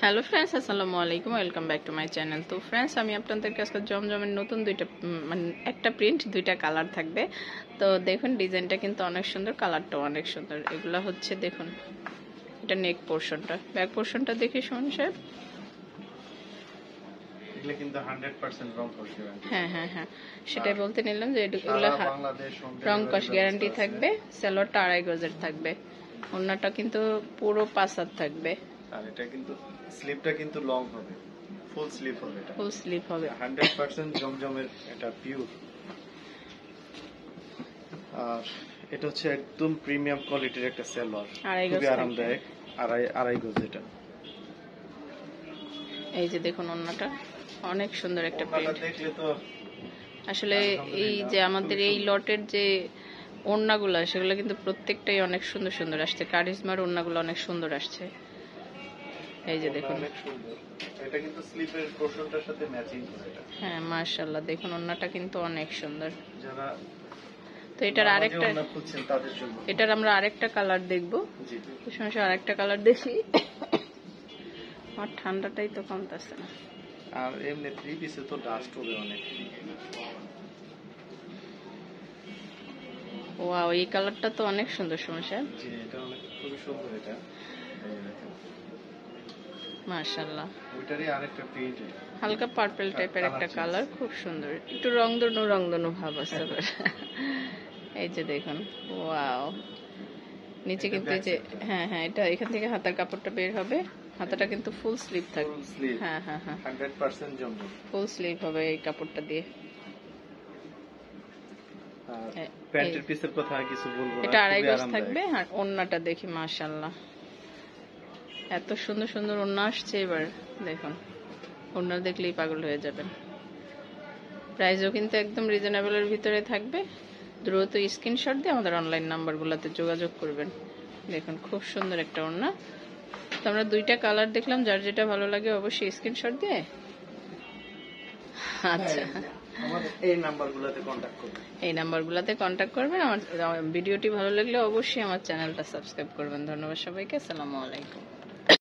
Hello friends, আসসালামু আলাইকুম, welcome back to my channel. তো ফ্রেন্ডস, আমি আপনাদেরকে আজকে জমজমের নতুন দুইটা মানে একটা প্রিন্ট দুইটা কালার থাকবে। তো দেখুন ডিজাইনটা কিন্তু অনেক সুন্দর, কালারটাও অনেক সুন্দর। এগুলা হচ্ছে দেখুন, এটা নেক পোর্শনটা, ব্যাক পোর্শনটা দেখি শুনুন সাহেব। এগুলো কিন্তু 100% রং কস গ্যারান্টি। হ্যাঁ, সেটাই বলতে নিলাম যে এগুলা রং কস গ্যারান্টি থাকবে। সালোয়ারটা 2.5 গজের থাকবে, ওড়নাটা কিন্তু পুরো 5 হাত থাকবে। আর এটা কিন্তু স্লিপটা কিন্তু লং হবে, ফুল স্লিপ হবে। এটা ফুল স্লিপ হবে, 100% জমজমের এটা পিওর। আর এটা হচ্ছে একদম প্রিমিয়াম কোয়ালিটির একটা সালোয়ার, খুবই আরামদায়ক। আড়াই গজ এটা। এই যে দেখুন ওড়নাটা অনেক সুন্দর একটা প্রিন্ট। দেখলে তো আসলে এই যে আমাদের এই লটের যে ওড়নাগুলো সেগুলো কিন্তু প্রত্যেকটাই অনেক সুন্দর সুন্দর আসছে। কারিজমার ওড়নাগুলো অনেক সুন্দর আসছে। এই যে দেখুন, অনেক সুন্দর। এটা কিন্তু স্লিপের পোরশনটার সাথে ম্যাচিং করে এটা। হ্যাঁ মাশাআল্লাহ, দেখুন ওড়নাটা কিন্তু অনেক সুন্দর। যারা তো এটার আরেকটা, খুঁজছেন তাদের জন্য এটার আমরা আরেকটা কালার দেখব। জি তো সমস্যা আরেকটা কালার দেখি। আমার ঠান্ডাটাই তো কমতেছে না। আর এমনি থ্রি পিসে তো ডাস্ট হবে অনেক। ওয়াও, এই কালারটা তো অনেক সুন্দর সমস্যা। জি, এটা অনেক খুবই সুন্দর। এটা মাশাআল্লাহ, ওইটারই আরেকটা প্রিন্ট, হালকা পার্পল টাইপের একটা কালার, খুব সুন্দর। একটু রংধনু ভাব আছে। এই যে দেখুন, ওয়াও, নিচে কিন্তু এই যে হ্যাঁ এটা এখান থেকে হাতার কাপড়টা বের হবে। হাতাটা কিন্তু ফুল স্লিভ থাকবে। হ্যাঁ 100% জমজম ফুল স্লিভ হবে এই কাপড়টা দিয়ে। প্যান্টের পিসের কথা কিছু বলবো না, এটা 2.5 গজ থাকবে। আর ওড়নাটা দেখি মাশাআল্লাহ, এত সুন্দর সুন্দর ওড়না আসছে এবার। দেখুন ওড়না দেখলেই পাগল হয়ে যাবেন। প্রাইসও কিন্তু একদম রিজনেবলের ভিতরে থাকবে। দ্রুত স্ক্রিনশট দিয়ে আমাদের অনলাইন নাম্বারগুলোতে যোগাযোগ করবেন। দেখুন খুব সুন্দর একটা ওড়না। তো আমরা দুইটা কালার দেখলাম, যার যেটা ভালো লাগে অবশ্যই স্ক্রিনশট দিয়ে আচ্ছা এই নাম্বারগুলোতে কন্ট্যাক্ট করবেন। আমার ভিডিওটি ভালো লাগলে অবশ্যই আমার চ্যানেলটা সাবস্ক্রাইব করবেন। ধন্যবাদ সবাইকে, আসসালামু আলাইকুম।